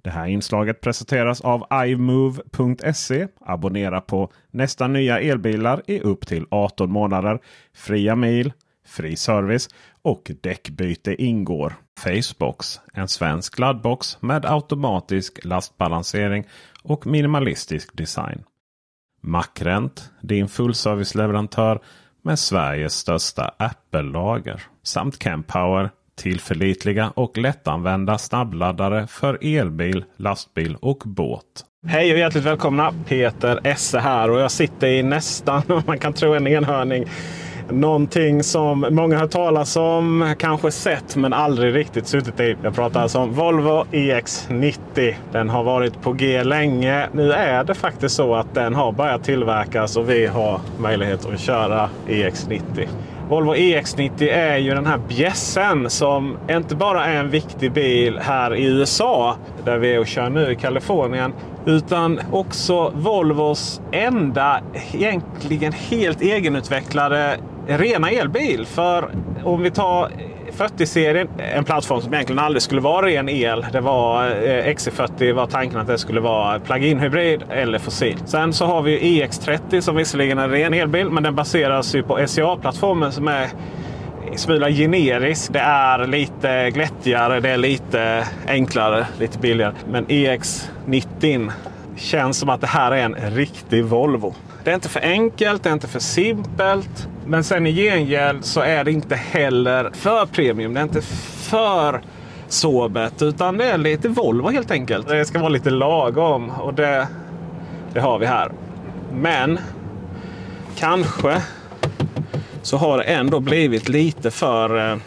Det här inslaget presenteras av iMove.se. Abonnera på nästa nya elbilar i upp till 18 månader. Fria mil, fri service och däckbyte ingår. Facebox, en svensk laddbox med automatisk lastbalansering och minimalistisk design. Macrent, din fullserviceleverantör med Sveriges största Apple-lager. Samt Kempower, tillförlitliga och lättanvända snabbladdare för elbil, lastbil och båt. Hej och hjärtligt välkomna, Peter Esse här och jag sitter i nästan, man kan tro, en enhörning. Någonting som många har talat om, kanske sett men aldrig riktigt suttit i. Jag pratar alltså om Volvo EX90. Den har varit på G länge. Nu är det faktiskt så att den har börjat tillverkas och vi har möjlighet att köra EX90. Volvo EX90 är ju den här bjässen som inte bara är en viktig bil här i USA, där vi är och kör nu i Kalifornien, utan också Volvos enda egentligen helt egenutvecklade rena elbil. För om vi tar 40-serien, en plattform som egentligen aldrig skulle vara ren el. Det var XC40 var tanken att det skulle vara plug-in hybrid eller fossil. Sen så har vi EX30 som visserligen är en ren elbil, men den baseras ju på SCA-plattformen som är smula generisk. Det är lite glättigare, det är lite enklare, lite billigare. Men EX90 känns som att det här är en riktig Volvo. Det är inte för enkelt, det är inte för simpelt. Men sen i gengäld så är det inte heller för premium. Det är inte för sobert, utan det är lite Volvo helt enkelt. Det ska vara lite lagom och det har vi här. Men kanske så har det ändå blivit lite för...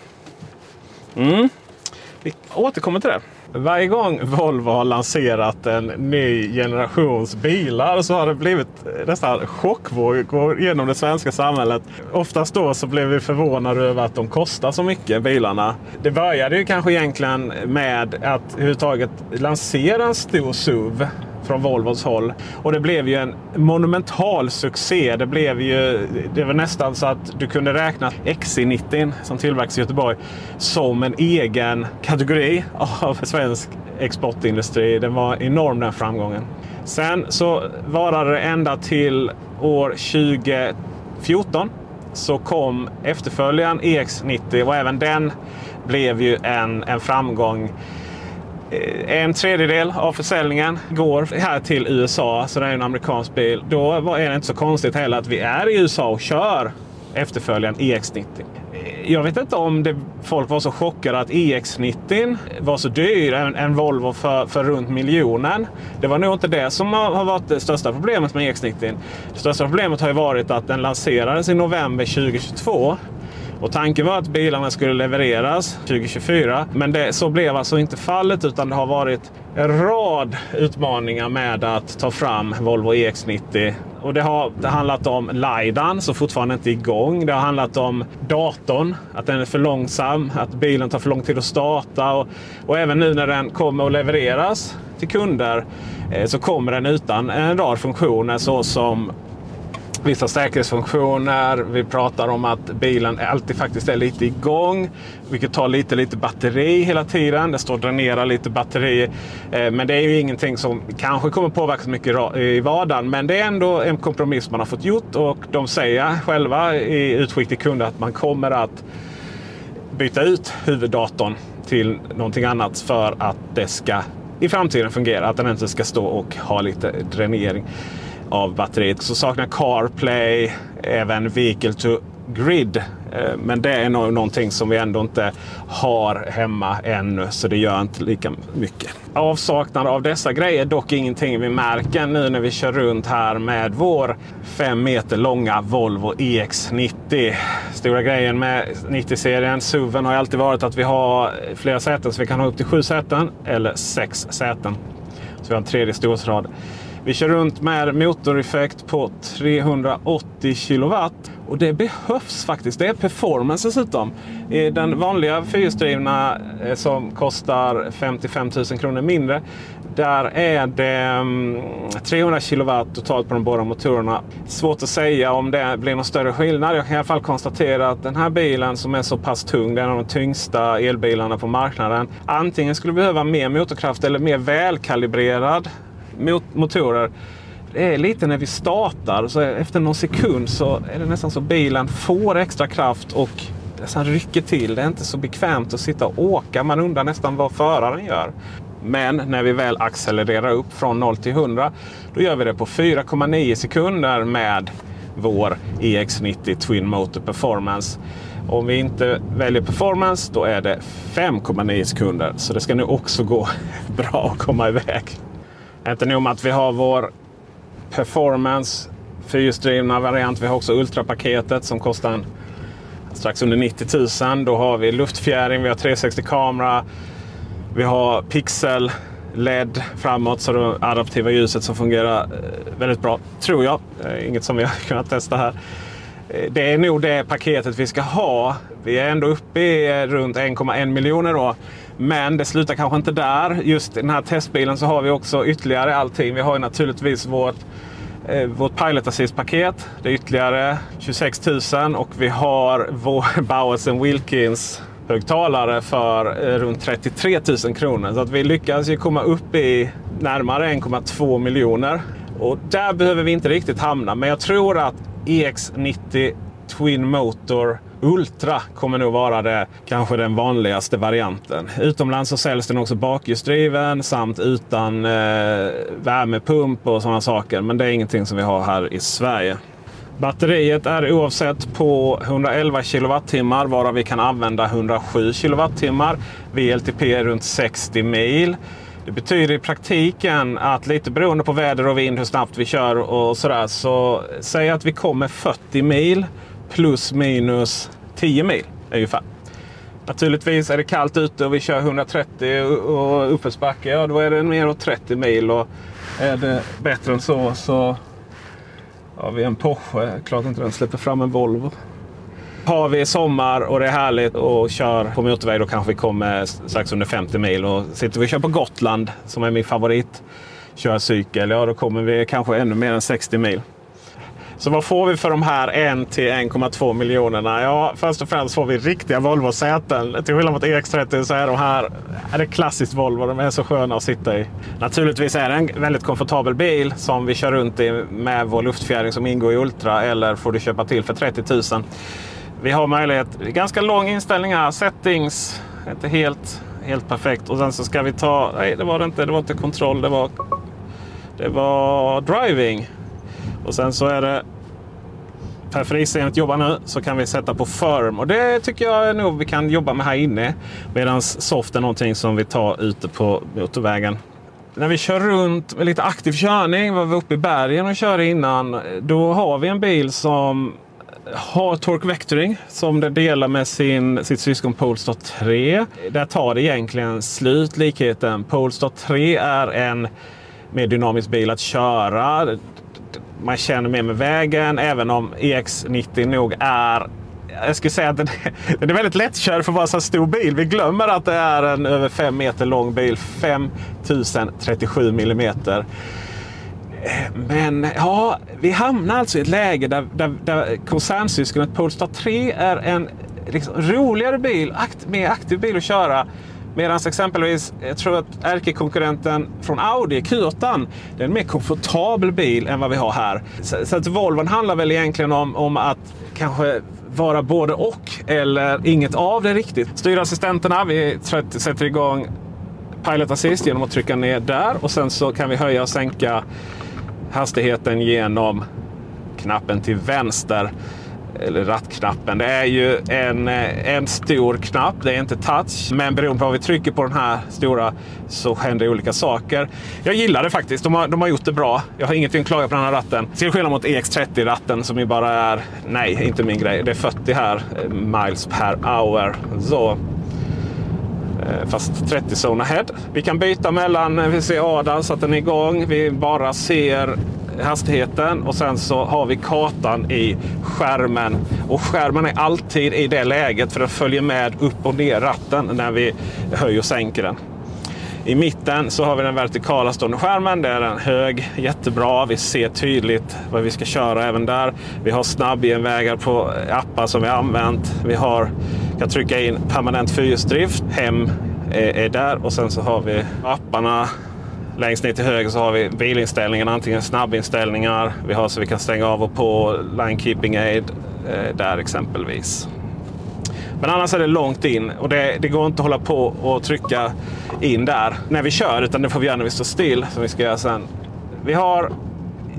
Vi återkommer till det. Varje gång Volvo har lanserat en ny generations bilar så har det blivit nästan chockvågor genom det svenska samhället. Oftast då så blev vi förvånade över att de kostar så mycket, bilarna. Det började ju kanske egentligen med att överhuvudtaget lansera en stor SUV från Volvos håll. Och det blev ju en monumental succé. Det var nästan så att du kunde räkna XC90 som tillverkas i Göteborg som en egen kategori av svensk exportindustri. Den var enorm, den framgången. Sen så varade det ända till år 2014 så kom efterföljaren EX90 och även den blev ju en framgång. En tredjedel av försäljningen går här till USA, så det är en amerikansk bil. Då är det inte så konstigt heller att vi är i USA och kör efterföljaren EX90. Jag vet inte om folk var så chockade att EX90 var så dyr, en Volvo för runt miljonen. Det var nog inte det som har varit det största problemet med EX90. Det största problemet har ju varit att den lanserades i november 2022. Och tanken var att bilarna skulle levereras 2024. Men så blev alltså inte fallet, utan det har varit en rad utmaningar med att ta fram Volvo EX90. Och det har handlat om LiDAR som fortfarande inte är igång. Det har handlat om datorn, att den är för långsam, att bilen tar för lång tid att starta. Och även nu när den kommer att levereras till kunder så kommer den utan en rad funktioner såsom vissa säkerhetsfunktioner. Vi pratar om att bilen alltid faktiskt är lite igång. Vilket tar lite batteri hela tiden. Det står dränera lite batteri. Men det är ju ingenting som kanske kommer påverka så mycket i vardagen. Men det är ändå en kompromiss man har fått gjort. Och de säger själva i utskick till kunder att man kommer att byta ut huvuddatorn till någonting annat för att det ska i framtiden fungera. Att den inte ska stå och ha lite dränering av batteriet. Så saknar CarPlay, även Vehicle to Grid. Men det är nog någonting som vi ändå inte har hemma ännu, så det gör inte lika mycket. Avsaknad av dessa grejer är dock ingenting vi märker nu när vi kör runt här med vår 5 meter långa Volvo EX90. Stora grejen med 90-serien, SUVen, har alltid varit att vi har flera säten, så vi kan ha upp till 7 säten eller 6 säten. Så vi har en tredje stolsrad. Vi kör runt med motoreffekt på 380 kW. Och det behövs faktiskt. Det är performance dessutom. I den vanliga fyrhjulsdrivna som kostar 55 000 kronor mindre. Där är det 300 kW totalt på de båda motorerna. Svårt att säga om det blir någon större skillnad. Jag kan i alla fall konstatera att den här bilen som är så pass tung, det är en av de tyngsta elbilarna på marknaden. Antingen skulle behöva mer motorkraft eller mer välkalibrerad motorer. Det är lite när vi startar, så efter någon sekund så är det nästan så bilen får extra kraft och nästan rycker till. Det är inte så bekvämt att sitta och åka. Man undrar nästan vad föraren gör. Men när vi väl accelererar upp från 0 till 100, då gör vi det på 4,9 sekunder med vår EX90 Twin Motor Performance. Om vi inte väljer performance, då är det 5,9 sekunder. Så det ska nu också gå bra att komma iväg. Inte nog med att vi har vår performance fyrhjulsdrivna variant. Vi har också ultrapaketet som kostar strax under 90 000. Då har vi luftfjäring, vi har 360-kamera. Vi har pixel LED framåt, så det adaptiva ljuset som fungerar väldigt bra, tror jag. Inget som vi har kunnat testa här. Det är nog det paketet vi ska ha. Vi är ändå uppe i runt 1,1 miljoner då. Men det slutar kanske inte där. Just i den här testbilen så har vi också ytterligare allting. Vi har ju naturligtvis vårt Pilot Assist-paket. Det är ytterligare 26 000. Och vi har vår Bowers & Wilkins högtalare för runt 33 000 kronor. Så att vi lyckas ju komma upp i närmare 1,2 miljoner. Och där behöver vi inte riktigt hamna. Men jag tror att EX90 Twin Motor Ultra kommer nog vara det kanske den vanligaste varianten. Utomlands så säljs den också bakhjulsdriven samt utan värmepump och sådana saker. Men det är ingenting som vi har här i Sverige. Batteriet är oavsett på 111 kWh, varav vi kan använda 107 kWh. VLTP runt 60 mil. Det betyder i praktiken att lite beroende på väder och vind hur snabbt vi kör och sådär, så säg att vi kommer 40 mil plus minus 10 mil ungefär. Naturligtvis är det kallt ute och vi kör 130 och uppförsbacke, ja då är det mer åt 30 mil, och är det bättre än så har vi en Porsche. Klart inte den släpper fram en Volvo. Har vi sommar och det är härligt och kör på motorväg, då kanske vi kommer strax under 50 mil. Och sitter vi och kör på Gotland, som är min favorit, kör cykel, ja då kommer vi kanske ännu mer än 60 mil. Så vad får vi för de här 1 till 1,2 miljonerna? Ja, först och främst får vi riktiga Volvo-säten. Till skillnad mot EX30 så är de här det klassiskt Volvo. De är så sköna att sitta i. Naturligtvis är det en väldigt komfortabel bil som vi kör runt i med vår luftfjäring som ingår i Ultra, eller får du köpa till för 30 000. Vi har möjlighet, ganska lång inställning här, settings, inte helt perfekt. Och sen så ska vi ta, nej det var inte kontroll, det var driving. Och sen så är det periferiscenen jobbar nu, så kan vi sätta på firm. Och det tycker jag nog vi kan jobba med här inne. Medan soft är någonting som vi tar ute på motorvägen. När vi kör runt med lite aktiv körning, var vi uppe i bergen och körde innan, då har vi en bil som har torque vectoring som det delar med sitt syskon Polestar 3. Där tar det egentligen slut likheten. Polestar 3 är en mer dynamisk bil att köra. Man känner mer med vägen, även om EX90 nog är, jag skulle säga att den är väldigt lättkörd för att vara så stor bil. Vi glömmer att det är en över 5 meter lång bil, 5037 millimeter. Men ja, vi hamnar alltså i ett läge där koncernsyskonet Polestar 3 är en liksom roligare bil, mer aktiv bil att köra. Medan exempelvis, jag tror att ärkekonkurrenten från Audi, Q8, det är en mer komfortabel bil än vad vi har här. Så att Volvon handlar väl egentligen om att kanske vara både och, eller inget av det riktigt. Styrassistenterna, vi sätter igång Pilot Assist genom att trycka ner där. Och sen så kan vi höja och sänka hastigheten genom knappen till vänster. Eller rattknappen. Det är ju en stor knapp. Det är inte touch. Men beroende på vad vi trycker på den här stora så händer olika saker. Jag gillar det faktiskt. De har gjort det bra. Jag har ingenting att klaga på den här ratten. Till skillnad mot EX30-ratten som ju bara är, nej, inte min grej. Det är 40 här miles per hour. Så fast 30 zone ahead. Vi kan byta mellan, vi ser ADA så att den är igång. Vi bara ser hastigheten och sen så har vi kartan i skärmen. Och skärmen är alltid i det läget för den följer med upp och ner ratten när vi höjer och sänker den. I mitten så har vi den vertikala stående skärmen. Det är en hög, jättebra. Vi ser tydligt vad vi ska köra även där. Vi har snabbgenvägar på appar som vi har använt. Vi kan trycka in permanent fyrhjulsdrift. Hem är där och sen så har vi apparna. Längst ner till höger så har vi bilinställningarna, antingen snabbinställningar. Vi har så vi kan stänga av och på line keeping aid där exempelvis. Men annars är det långt in och det går inte att hålla på och trycka in där när vi kör, utan det får vi göra när vi står still som vi ska göra sen. Vi har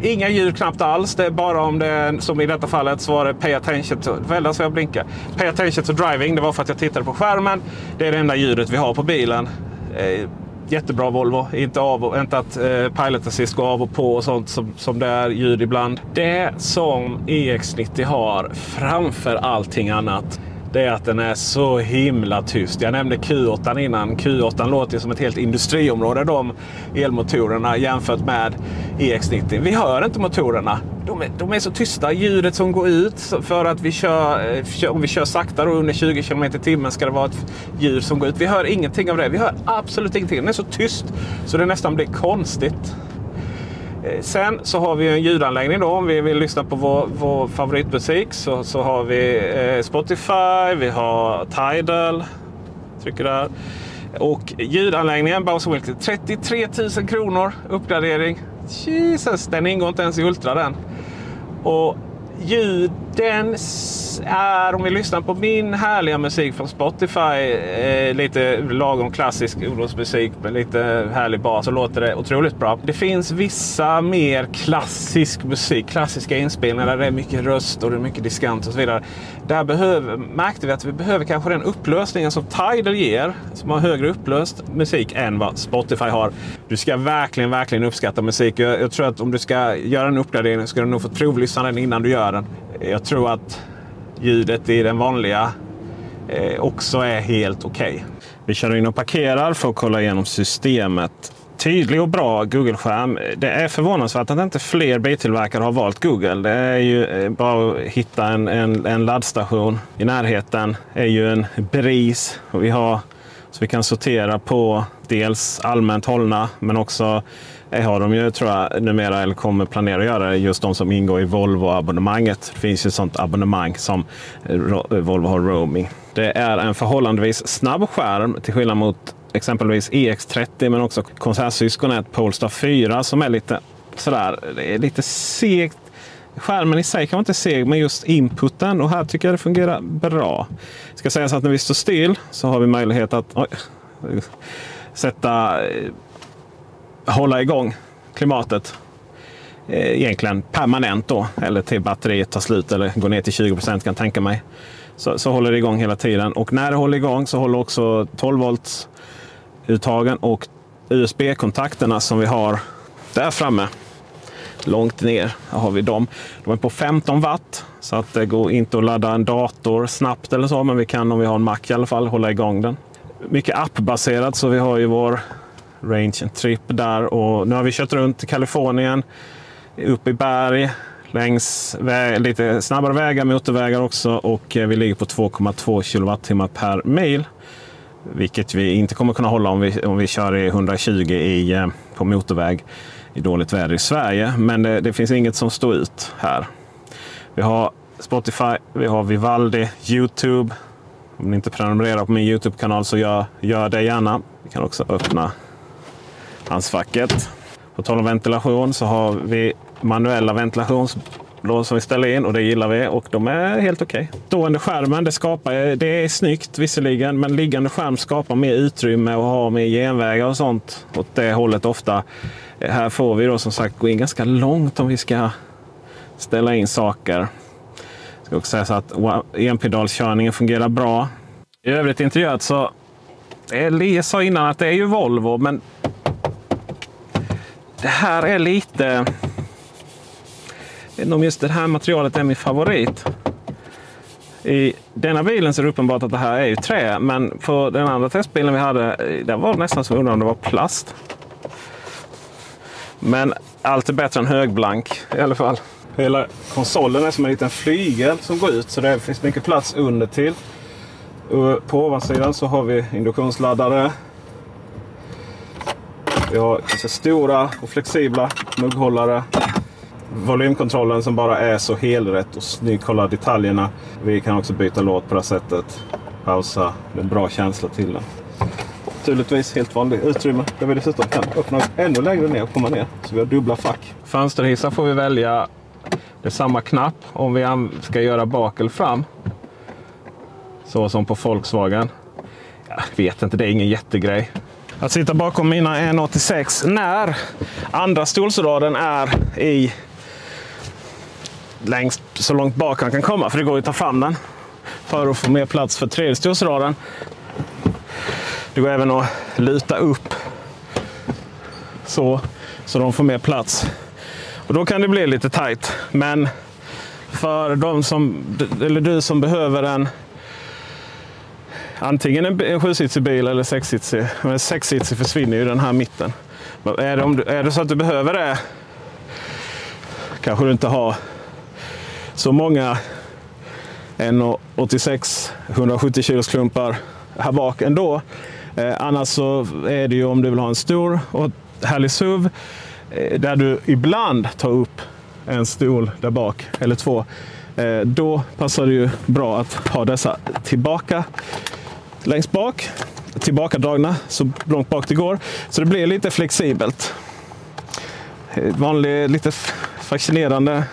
inga ljud knappt alls. Det är bara om det, som i detta fallet, så var det pay attention to, väldigt så jag blinkar. Pay attention to driving, det var för att jag tittade på skärmen. Det är det enda ljudet vi har på bilen. Jättebra Volvo. Inte att Pilot Assist går av och på och sånt som det är ljud ibland. Det som EX90 har framför allting annat, det är att den är så himla tyst. Jag nämnde Q8 innan. Q8 låter som ett helt industriområde, de elmotorerna, jämfört med EX90. Vi hör inte motorerna. De är så tysta. Ljudet som går ut för att om vi kör sakta och under 20 km/h ska det vara ett ljud som går ut. Vi hör ingenting av det. Vi hör absolut ingenting. Den är så tyst så det nästan blir konstigt. Sen så har vi en ljudanläggning då. Om vi vill lyssna på vår favoritmusik så har vi Spotify, vi har Tidal, trycker där. Och ljudanläggningen, Bowser Wilkins, 33 000 kronor uppgradering. Jesus, den ingår inte ens i Ultra den. Och ljuden är, om vi lyssnar på min härliga musik från Spotify, lite lagom klassisk ungdomsmusik med lite härlig bas, så låter det otroligt bra. Det finns vissa mer klassisk musik, klassiska inspelningar där det är mycket röst och det är mycket diskant och så vidare. Där märkte vi att vi behöver kanske den upplösningen som Tidal ger, som har högre upplöst musik än vad Spotify har. Du ska verkligen uppskatta musik. Jag tror att om du ska göra en uppgradering ska du nog få provlyssna den innan du gör den. Jag tror att ljudet i den vanliga också är helt okej. Vi kör in och parkerar för att kolla igenom systemet. Tydlig och bra Google-skärm. Det är förvånansvärt att inte fler biltillverkare har valt Google. Det är ju bara att hitta en laddstation i närheten. Det är ju en bris. Och så vi kan sortera på dels allmänt hållna, men också har de ju, tror jag, numera eller kommer planera att göra, just de som ingår i Volvo-abonnemanget. Det finns ju ett sånt abonnemang som Volvo har roaming. Det är en förhållandevis snabb skärm till skillnad mot exempelvis EX30, men också koncertsyskonet Polestar 4 som är lite sådär, det är lite segt. Skärmen i sig kan vara inte seg, men just inputen, och här tycker jag det fungerar bra. Det ska sägas att när vi står still så har vi möjlighet att hålla igång klimatet egentligen permanent då, eller till batteriet tar slut eller går ner till 20% kan tänka mig. Så håller det igång hela tiden, och när det håller igång så håller också 12 volts uttagen och USB-kontakterna som vi har där framme långt ner. Här har vi dem. De är på 15 watt så att det går inte att ladda en dator snabbt eller så, men vi kan, om vi har en Mac i alla fall, hålla igång den. Mycket appbaserat, så vi har ju vår Range and Trip där, och nu har vi kört runt i Kalifornien, upp i berg, längs lite snabbare vägar, motorvägar också, och vi ligger på 2,2 kilowattimmar per mil, vilket vi inte kommer kunna hålla om vi kör i 120 på motorväg i dåligt väder i Sverige, men det finns inget som står ut här. Vi har Spotify, vi har Vivaldi, YouTube. Om ni inte prenumererar på min YouTube-kanal så gör det gärna. Vi kan också öppna handskfacket. På tal om ventilation så har vi manuella ventilationslås som vi ställer in, och det gillar vi, och de är helt okej. Stående skärmen, det är snyggt visserligen, men liggande skärm skapar mer utrymme och har mer genvägar och sånt åt det hållet ofta. Här får vi då som sagt gå in ganska långt om vi ska ställa in saker. Jag ska också säga så att enpedalskörningen fungerar bra. I övrigt interiört så, jag sa innan att det är ju Volvo, men det här är lite, det är nog just det här materialet är min favorit. I denna bilen så är det uppenbart att det här är ju trä, men på den andra testbilen vi hade, där var det nästan så undrar om det var plast. Men allt är bättre än högblank i alla fall. Hela konsolen är som en liten flygel som går ut, så det finns mycket plats under till. Och på ovansidan så har vi induktionsladdare. Vi har ganska stora och flexibla mugghållare. Volymkontrollen som bara är så helrätt och snygg, kolla detaljerna. Vi kan också byta låt på det här sättet. Pausa med bra känsla till den. Naturligtvis helt vanligt utrymme där vi dessutom kan öppna ännu längre ner och komma ner. Så vi har dubbla fack. Fönsterhissar får vi välja. Det är samma knapp om vi ska göra bak eller fram. Så som på Volkswagen. Jag vet inte, det är ingen jättegrej. Att sitta bakom mina 1,86 när andra stolsraden är i längst så långt bak han kan komma. För det går ju att ta fram den för att få mer plats för tredje stolsraden. Det går även att luta upp så de får mer plats. Och då kan det bli lite tajt. Men för de som, eller du som behöver antingen en 7-sitsig bil eller 6-sitsig. Men 6-sitsig försvinner ju den här mitten. Är det så att du behöver det, kanske du inte har så många 1,86 170 kilos klumpar här bak ändå. Annars så är det ju om du vill ha en stor och härlig SUV där du ibland tar upp en stol där bak eller två. Då passar det ju bra att ha dessa tillbaka längst bak, tillbakadragna så långt bak det går. Så det blir lite flexibelt. Vanlig, lite fascinerande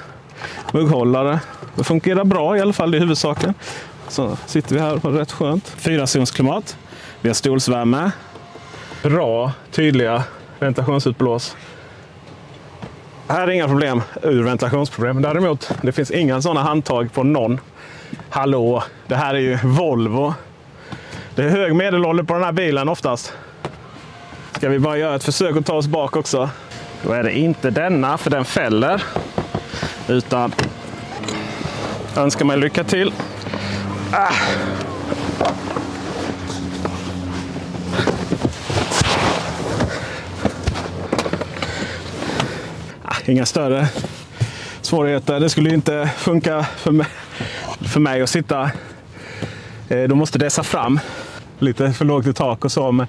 mugghållare. Det fungerar bra i alla fall i huvudsaken. Så sitter vi här på rätt skönt. 4-zonsklimat. Vi har stolsvärme. Bra, tydliga ventilationsutblås. Här är inga problem ur ventilationsproblem. Däremot, det finns inga sådana handtag på någon. Hallå, det här är ju Volvo. Det är hög medelålder på den här bilen oftast. Ska vi bara göra ett försök att ta oss bak också. Då är det inte denna, för den fäller. Utan önskar mig lycka till. Inga större svårigheter. Det skulle inte funka för mig att sitta. Då måste dessa fram. Lite för lågt i tak och så. Men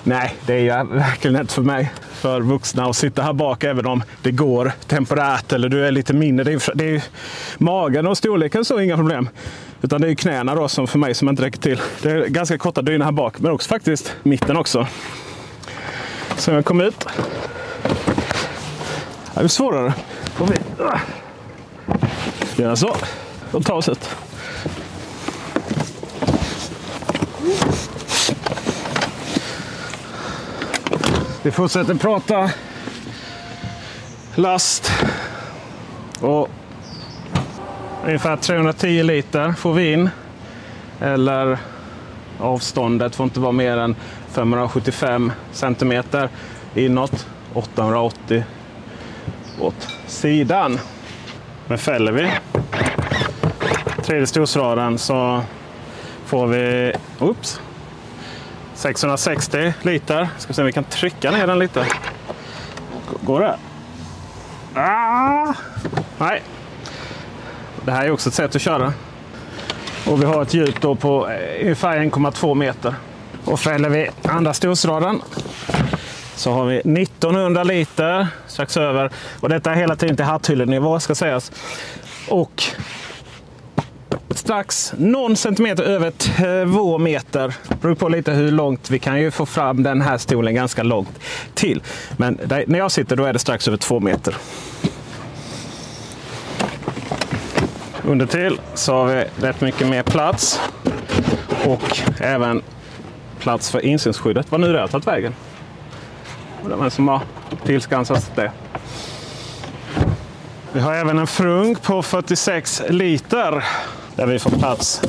nej, det är ju verkligen inte för mig. För vuxna att sitta här bak även om det går temporärt eller du är lite mindre. Det är ju magen och storleken så inga problem. Utan det är ju knäna då som för mig som inte räcker till. Det är ganska korta dyna här bak. Men också faktiskt mitten också. Så jag kom ut. Det är svårare. Får vi göra så. Och ta oss ut. Vi fortsätter prata last. Och ungefär 310 liter får vi in. Eller avståndet får inte vara mer än 575 centimeter inåt. 880 åt sidan. Men fäller vi tredje stolsraden så får vi 660 liter. Ska se om vi kan trycka ner den lite. Går det? Nej. Det här är också ett sätt att köra. Och vi har ett djup då på ungefär 1,2 meter. Och fäller vi andra stolsraden så har vi 1900 liter strax över. Och detta är hela tiden till hatthyllenivå ska sägas. Och strax någon centimeter över 2 meter. Beror på lite hur långt. Vi kan ju få fram den här stolen ganska långt till. Men när jag sitter då är det strax över 2 meter. Under till så har vi rätt mycket mer plats. Och även plats för insynsskyddet. Vad nu det har tagit vägen. Det är som har tillskansat det. Vi har även en frunk på 46 liter. Där vi får plats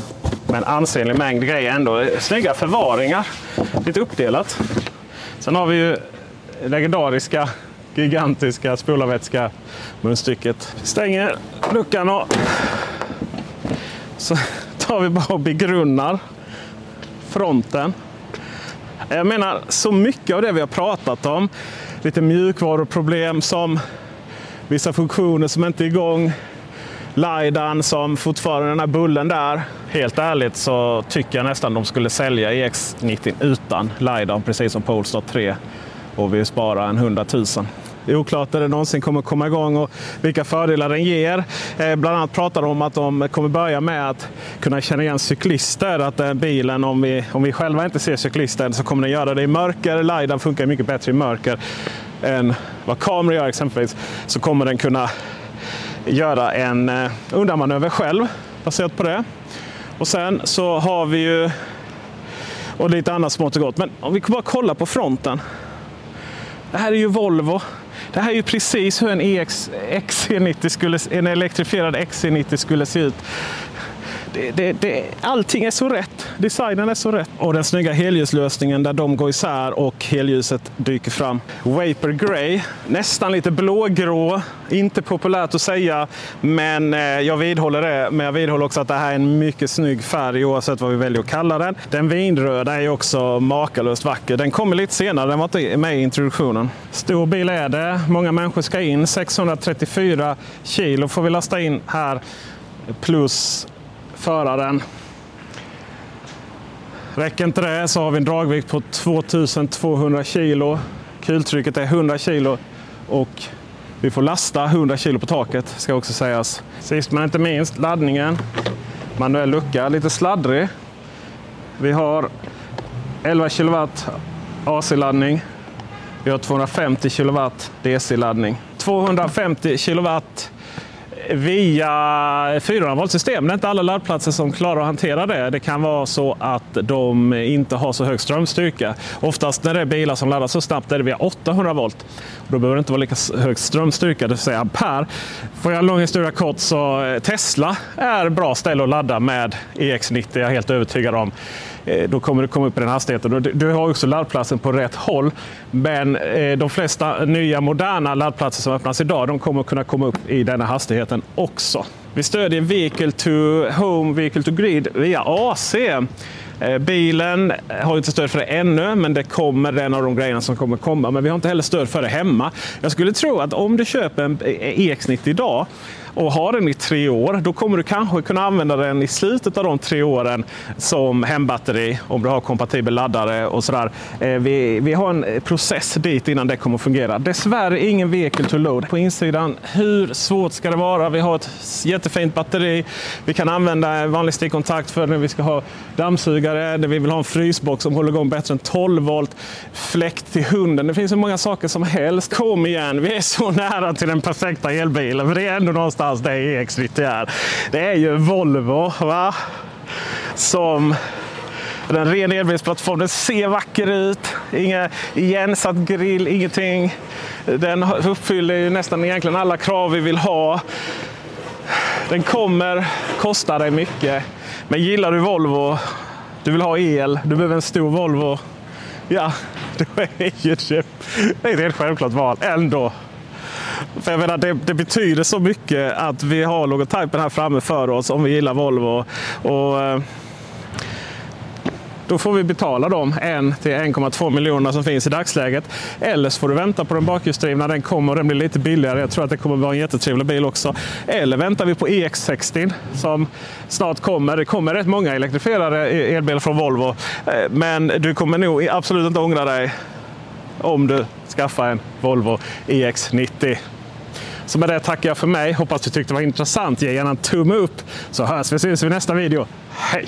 med en ansenlig mängd grejer ändå. Snygga förvaringar. Lite uppdelat. Sen har vi ju legendariska, gigantiska spolarvätska munstycket. Vi stänger luckan och så tar vi bara och begrunnar fronten. Jag menar, så mycket av det vi har pratat om, lite mjukvaruproblem som vissa funktioner som inte är igång, LiDAR som fortfarande den här bullen där. Helt ärligt så tycker jag nästan de skulle sälja EX90 utan LiDAR, precis som Polestar 3, och vi sparar 100 000. Det är oklart när det någonsin kommer komma igång och vilka fördelar den ger. Bland annat pratar de om att de kommer börja med att kunna känna igen cyklister. Att den bilen, om vi själva inte ser cyklisten, så kommer den göra det i mörker. LiDAR funkar mycket bättre i mörker än vad kameror gör exempelvis. Så kommer den kunna göra en undanmanöver själv baserat på det. Och sen så har vi ju och lite annat smått och gott. Men om vi bara kollar på fronten. Det här är ju Volvo. Det här är ju precis hur en en elektrifierad XC90 skulle se ut. Allting är så rätt. Designen är så rätt. Och den snygga helljuslösningen där de går isär och helljuset dyker fram. Vapor Grey. Nästan lite blågrå. Inte populärt att säga, men jag vidhåller det. Men jag vidhåller också att det här är en mycket snygg färg oavsett vad vi väljer att kalla den. Den vinröda är också makalöst vacker. Den kommer lite senare. Den var inte med i introduktionen. Stor bil är det. Många människor ska in. 634 kilo får vi lasta in här. Plus föraren. Räcker inte det så har vi en dragvikt på 2200 kilo. Kultrycket är 100 kilo och vi får lasta 100 kilo på taket, ska också sägas. Sist men inte minst laddningen. Manuell lucka, lite sladdrig. Vi har 11 kW AC-laddning. Vi har 250 kW DC-laddning. 250 kW via 400-volt-system. Det är inte alla laddplatser som klarar att hantera det. Det kan vara så att de inte har så hög strömstyrka. Oftast när det är bilar som laddar så snabbt är det via 800 volt. Då behöver det inte vara lika hög strömstyrka, det vill säga ampere. Får jag en lång historia kort så Tesla är bra ställe att ladda med EX90. Jag är helt övertygad om. Då kommer du komma upp i den hastigheten. Du har också laddplatsen på rätt håll. Men de flesta nya moderna laddplatser som öppnas idag, de kommer kunna komma upp i denna hastigheten också. Vi stödjer Vehicle to Home, Vehicle to Grid via AC. Bilen har inte stöd för det ännu, men det kommer en av de grejerna som kommer komma. Men vi har inte heller stöd för det hemma. Jag skulle tro att om du köper en EX90 idag och har den i 3 år, då kommer du kanske kunna använda den i slutet av de 3 åren som hembatteri, om du har kompatibel laddare och sådär. Vi har en process dit innan det kommer att fungera. Dessvärre ingen vehicle to load. På insidan, hur svårt ska det vara? Vi har ett jättefint batteri. Vi kan använda en vanlig stickkontakt för när vi ska ha dammsugare, där vi vill ha en frysbox som håller igång bättre än 12 volt. Fläkt till hunden. Det finns så många saker som helst. Kom igen, vi är så nära till den perfekta elbilen. För det är ändå någonstans det är EX90 är. Det är ju Volvo, va? Som den ren elbilsplattform. Den ser vacker ut. Inga igensatt grill, ingenting. Den uppfyller ju nästan egentligen alla krav vi vill ha. Den kommer kosta dig mycket. Men gillar du Volvo, du vill ha el, du behöver en stor Volvo. Ja, det är ju ett helt självklart val ändå. För jag menar, det betyder så mycket att vi har logotypen här framme för oss om vi gillar Volvo. Och då får vi betala dem 1 till 1,2 miljoner som finns i dagsläget. Eller så får du vänta på den bakhjulsdrivna. Den kommer och den blir lite billigare. Jag tror att det kommer vara en jättetrevlig bil också. Eller väntar vi på EX60 som snart kommer. Det kommer rätt många elektrifierade elbilar från Volvo. Men du kommer nog absolut inte ångra dig om du skaffar en Volvo EX90. Så med det tackar jag för mig. Hoppas du tyckte det var intressant. Ge gärna en tumme upp så hörs vi i nästa video. Hej!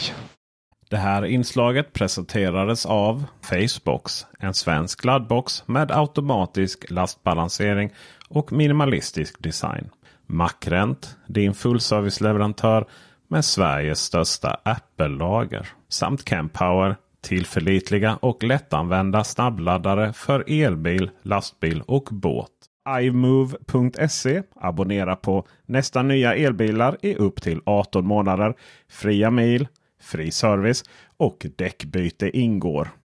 Det här inslaget presenterades av Facebox, en svensk laddbox med automatisk lastbalansering och minimalistisk design. Macrent, din fullserviceleverantör med Sveriges största Apple-lager. Samt Kempower, tillförlitliga och lättanvända snabbladdare för elbil, lastbil och båt. iMove.se, abonnera på nästa nya elbilar i upp till 18 månader, fria mil, fri service och däckbyte ingår.